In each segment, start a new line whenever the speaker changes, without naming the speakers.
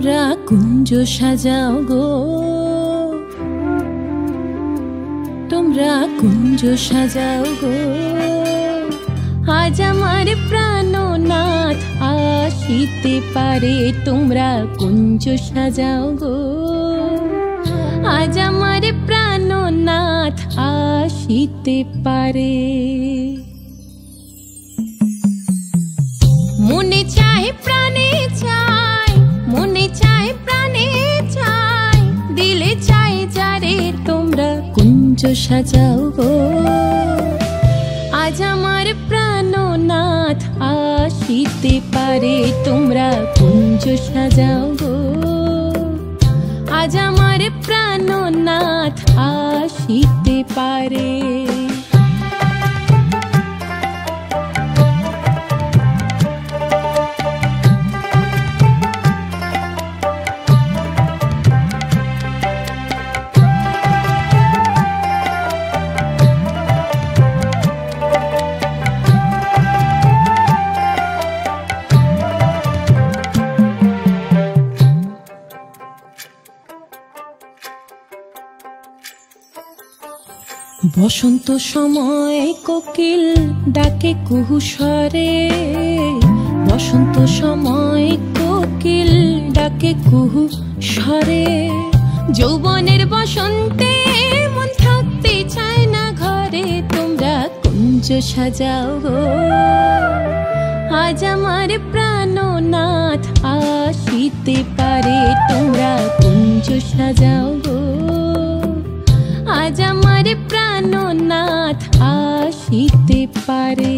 তোমরা কুঞ্জ সাজাও গো, তোমরা কুঞ্জ সাজাও গো, আজ আমার প্রাণনাথ আসিতে পারে। তোমরা কুঞ্জ সাজাও গো, আজ আমার প্রাণনাথ আসিতে পারে। মনে চায় প্রাণে চায়, মনে চায় প্রাণে চায়, দিলে চায় যারে। তোমরা কুঞ্জ সাজাও গো, আজ আমার প্রাণনাথ আসিতে পারে। তোমরা কুঞ্জ সাজাও গো, আজ আমার প্রাণনাথ আসিতে পারে। বসন্ত সময় কোকিল ডাকে কুহু স্বরে, বসন্ত সময় কোকিল ডাকে কুহু স্বরে। যৌবনের বসন্তে মন থাকতে চায় না ঘরে। তোমরা কুঞ্জ সাজাও গো, আজ আমার প্রাণনাথ আসিতে পারে। তোমরা কুঞ্জ সাজাও গো, আজ আমার প্রাণনাথ আসিতে পারে।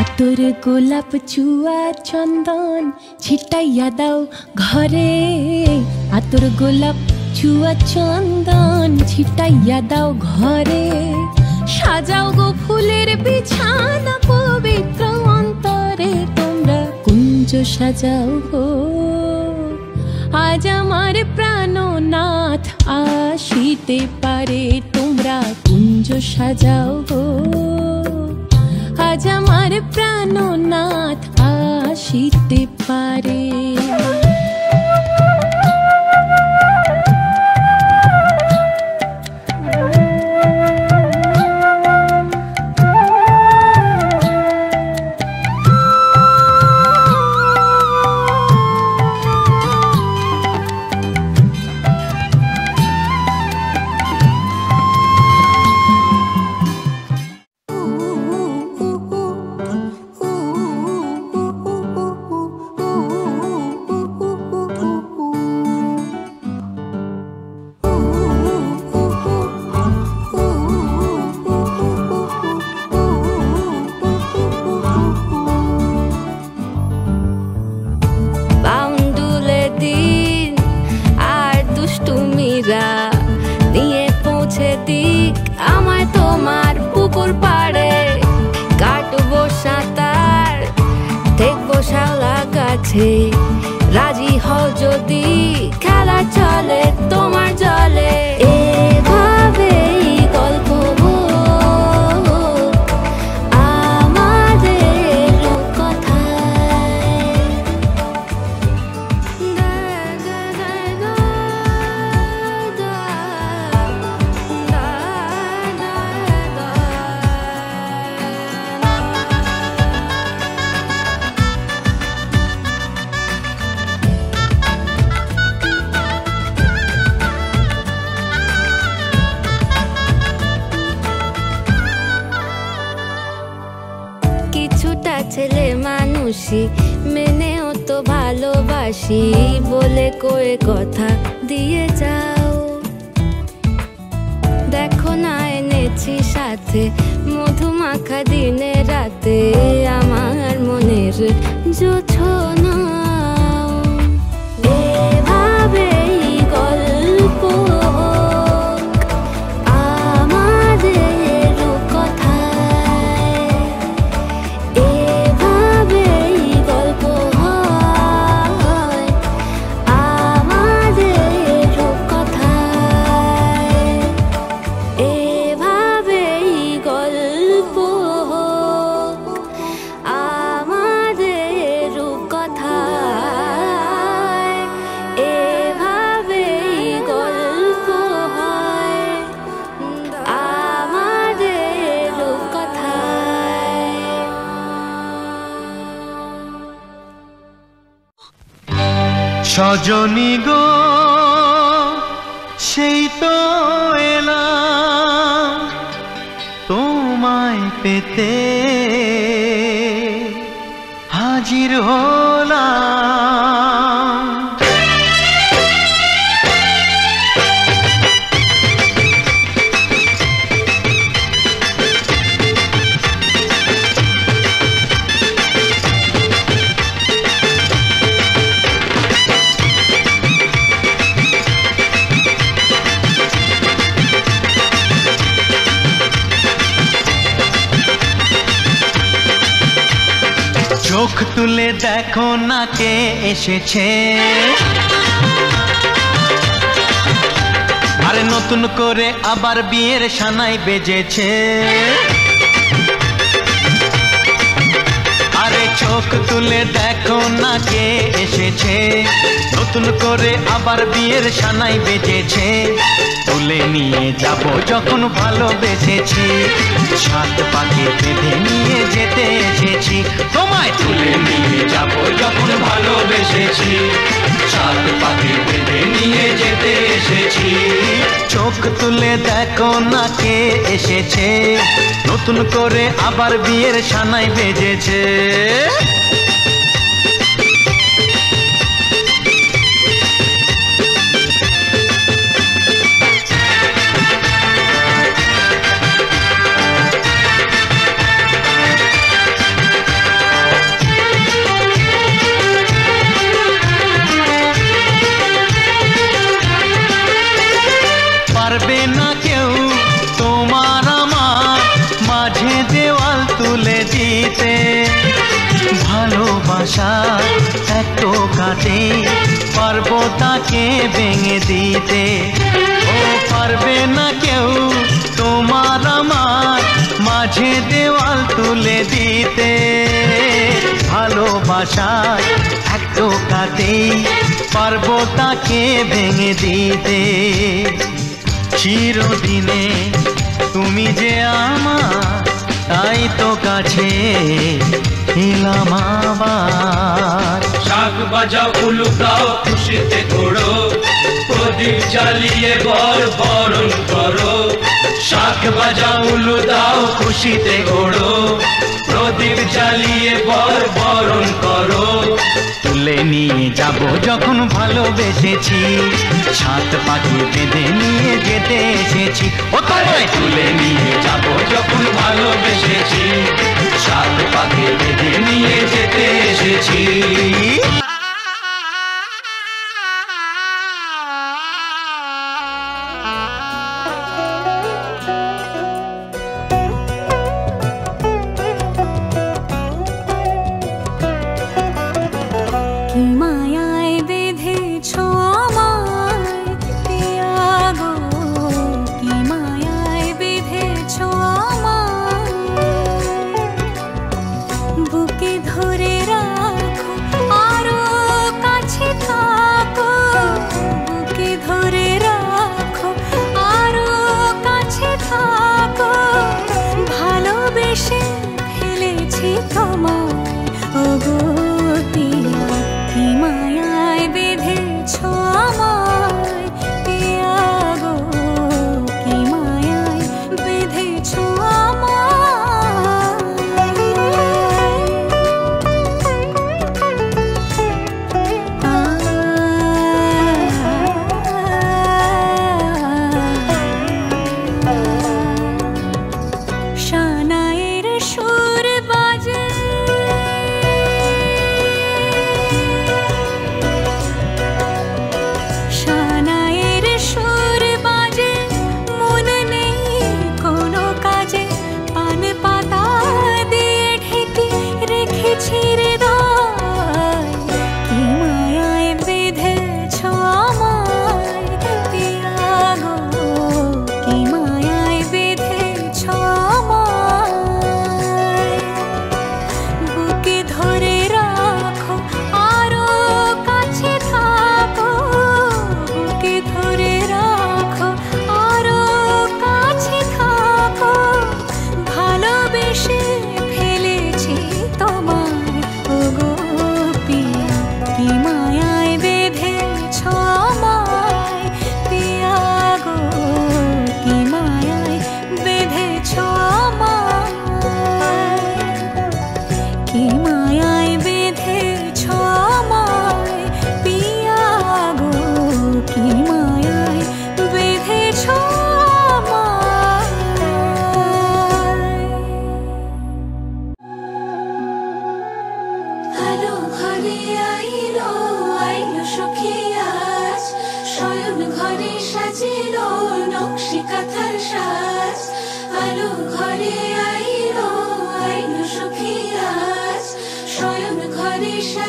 আতর গোলাপ চুয়া চন্দন ছিটাইয়া দাও ঘরে, আতর গোলাপ চুয়া চন্দন ছিটাইয়া দাও ঘরে। সাজাও গো ফুলের বিছানা পবিত্র অন্তরে। তোমরা কুঞ্জ সাজাও গো, আজ আমার প্রাণনাথ আসিতে পারে। তোমরা কুঞ্জ সাজাও গো, আজ আমার প্রাণনাথ আসিতে পারে।
নিয়ে পৌঁছে দিক আমায় তোমার পুকুর পাড়ে। কাটবো সাঁতার, দেখবো শাওলা গাছে। রাজি হও যদি খেলা চলে তোমার জলে। এভাবেই গল্প আমাদের কথায়। কিছুটা ছেলে মানুষই মেনেও তো ভালোবাসি বলে কয়ে কথা দিয়ে যাও। দেখো না এনেছি সাথে মধুমাখা দিনে রাতে আমার মনে
সজনী গো সেই তো এলাম তোমায় পেতে হাজির হলাম। চোখ তুলে দেখো না কে এসেছে, আরে নতুন করে আবার বিয়ের সানাই বেজেছে। আরে চোখ তুলে দেখো না কে এসেছে, নতুন করে আবার বিয়ের সানাই বেজেছে। তুলে নিয়ে যাব যখন ভালোবেসেছি, সাত পাকে বেঁধে নিয়ে যেতে এসেছি। তোমায় তুলে নিয়ে যাব যখন ভালোবেসেছি, সাত পাকে বেঁধে নিয়ে যেতে এসেছি। চোখ তুলে দেখো না কে এসেছে, নতুন করে আবার বিয়ের সানাই বেজেছে। পারবে না কেউ তোমার আমার মাঝে দেওয়াল তুলে দিতে, ভালোবাসা এত কাটে পারবো তাকে ভেঙে দিতে। ও পারবে না কেউ তোমার আমার মাঝে দেওয়াল তুলে দিতে, ভালোবাসা এত কাটে পারবো তাকে ভেঙে দিতে। চিরদিনে তুমি যে আমার, তাই তো কাছে এলাম আবার।
শাক বাজাও উলু দাও খুশিতে ঘোড়ো, প্রদীপ জ্বালিয়ে বরণ করো। শাক বাজাও উলু দাও খুশিতে ঘোড়ো, প্রদীপ জ্বালিয়ে বরণ করো।
তুলে নিয়ে যাব যখন ভালোবেসেছি, সাত পাখি বেঁধে নিয়ে যেতে এসেছি। ও তোমায়
তুলে নিয়ে যাব যখন ভালোবেসেছি, সাত পাখি বেঁধে নিয়ে যেতে এসেছি।
কি মায়ায় বেঁধেছো আমায় পিয়া গো, কি মায়ায় বেঁধেছো আমায়। বুকে ধরে রাখো আরো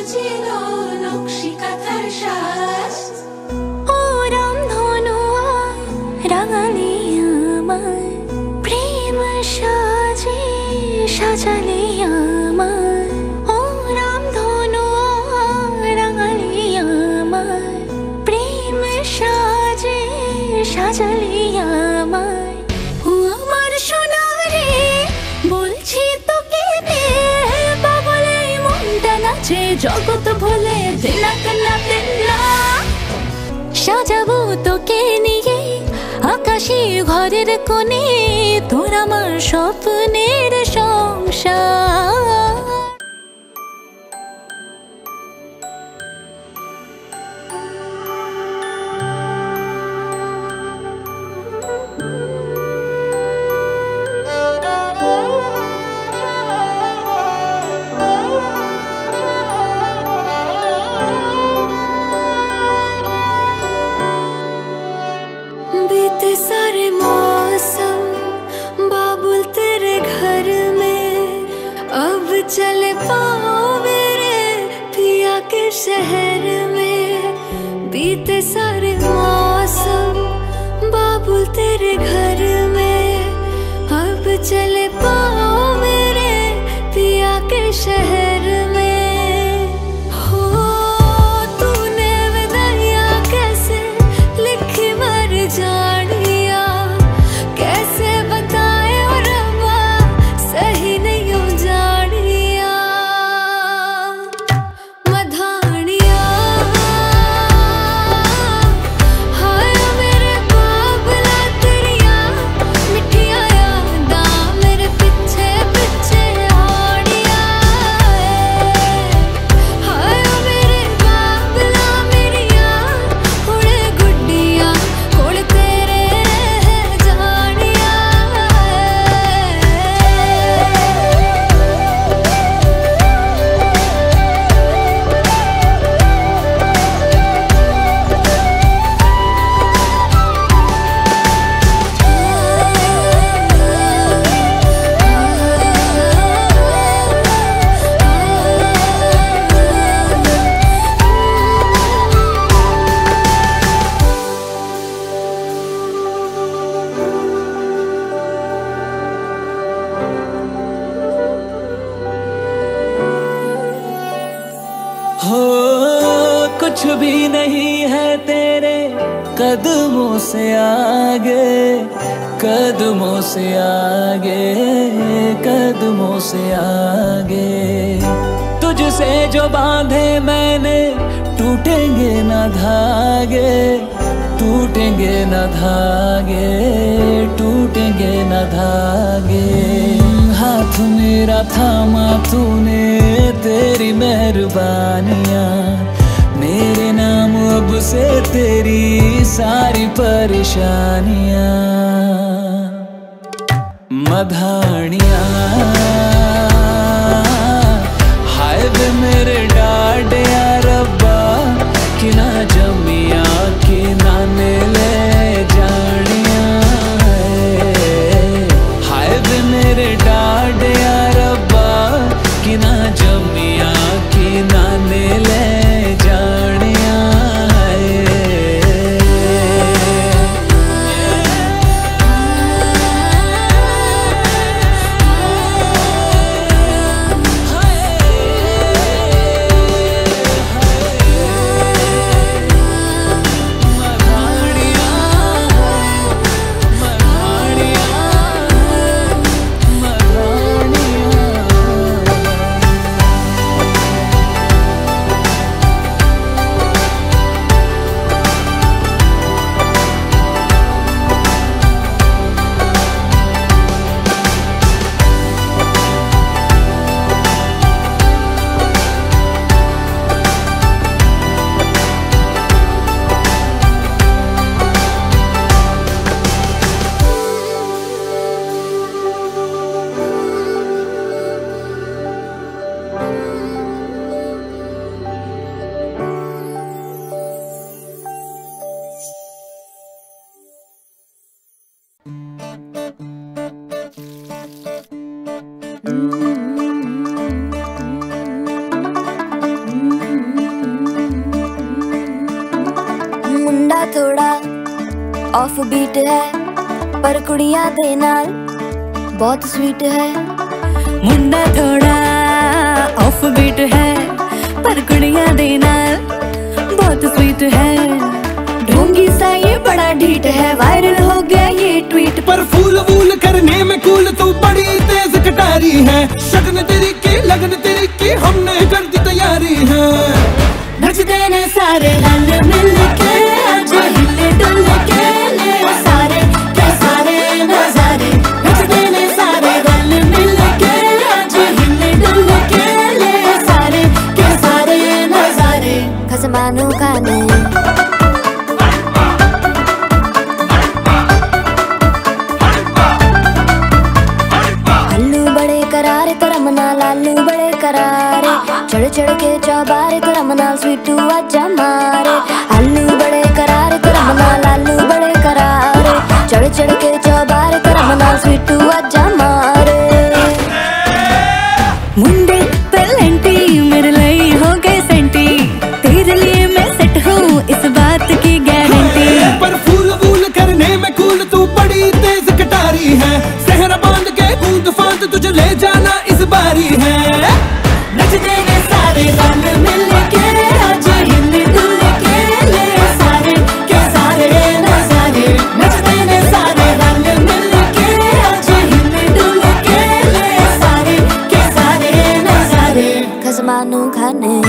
সাজিল নকশি কাঁথার সাজ। ও রামধনু রাঙালি আমায়, প্রেম সাজে সাজালি আমায়। ও রামধনু রাঙালি আমায়, প্রেম সাজে সাজালি আমায়। ও আমার সোনা রে বলছি তোকে নে, বাবলে মনটা নাচে জগৎ ভুলে দিলা কান্না দিলা। সাজাবো তোকে নিয়ে আকাশে ঘরের কোণে, তোর আমার স্বপ্নের সংসার। बीते सारे मौसम बाबुल तेरे घर में, अब चले पाओ मेरे पिया के शहर में। बीते सारे मौसम बाबुल तेरे घर में, अब चले पाओ मेरे पिया के शहर में। हो तूने विदाइयां कैसे लिखी मर जानिया, कैसे बताए और रब्बा सही नहीं हो जानिया। मधानिया हाय मेरे बाबला तेरिया, मिठिया यादा मेरे पीछे पीछे आड़िया। हाय मेरे बाबला मेरिया उड़े गुड्डिया, कोल तेरे रह जानिया।
हो कुछ भी नहीं है तेरे कदमों से आगे, कदमों से आगे, कदमों से आगे। तुझसे जो बांधे मैंने टूटेंगे ना धागे, टूटेंगे ना धागे, टूटेंगे ना धागे। हाथ मेरा थामा तूने, तेरी मेहरबानियाँ मेरे नाम अब से तेरी सारी परेशानियाँ। मधानियाँ हाय वे मेरे डाडे या रब्बा, कि ना जमिया कि ना ने ले जानिया। हाय वे मेरे डाडे या रब्बा, कि ना जमिया कि ना ने ले जानिया।
ऑफ बीट है पर कुड़ियां दे नाल बहुत स्वीट है।
मुंडा थोड़ा ऑफ बीट है पर कुड़ियां दे नाल बहुत स्वीट है।
ढोंगी सा ये बड़ा ढीठ है, वायरल हो गया ये ट्वीट।
पर फूल वूल करने में कूल तू बड़ी तेज कटारी है। शगन तेरी की लगन तेरी की हमने कर दी तैयारी है।
नचते ने सारे रल मिल के आज हिले डुल के ले सारे के सारे नजारे। नचते ने सारे रल मिल के आज हिले डुल के ले सारे के सारे नजारे। खसमानू खाने आलू बड़े करारे करम नाल आलू बड़े करारे। चढ़ चढ़ के चौबारे करम नाल स्वीटू आजा मारे। आलू बड़े करारे करम नाल आलू बड़े करारे। चढ़ चढ़ के चौबारे करम नाल स्वीटू आजा मारे।
मुंडे पेलेंटी मेरे लिए हो गए सेंटी, तेरे लिए मैं सेट हूँ इस बात की गारंटी।
पर फूल वूल करने में कूल तू बड़ी तेज कटारी है। सहरा बांध के गूंद फांद तुझे ले जाना इस बारी है।
नचते ने सारे रल मिल के आज हिले डुल के ले सारे के सारे नजारे। नचते ने सारे रल मिल के आज हिले डुल के ले सारे के सारे नजारे। खसमानू खाने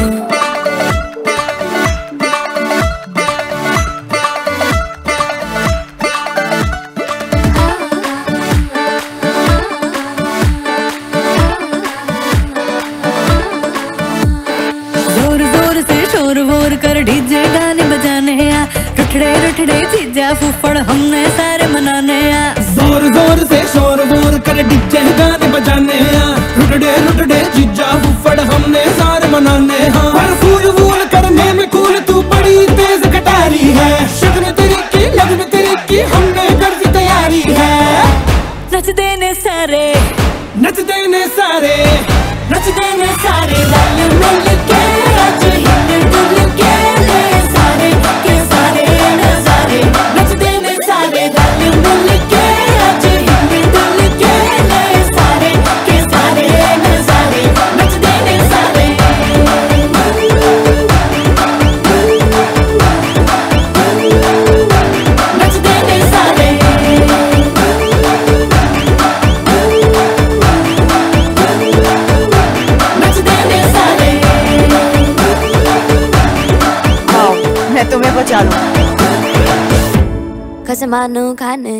कर डीजे गाने बजाने आ। रुठड़े रुठड़े चीजा फूफड़ हमने सारे मनाने आ।
जोर जोर से शोर वोर कर डीजे गाने बजाने आ। रुटड़े रुटड़े जीजा फुफड़ हमने सारे मनाने हाँ। पर फूल वूल करने में कूल तू बड़ी तेज कटारी है। शगन तेरी की लगन तेरी की हमने कर दी तैयारी है।
नचते ने सारे
नचते ने सारे
नचते ने सारे रल मिल के आज हिले डुल के ले सारे के सारे नजारे। नचते ने सारे रल मिल के आज हिले डुल के ले सारे के सारे नजारे। नचते ने सारे नचते ने सारे
मैं तुम्हें बचा लूं।
खसमानू खाने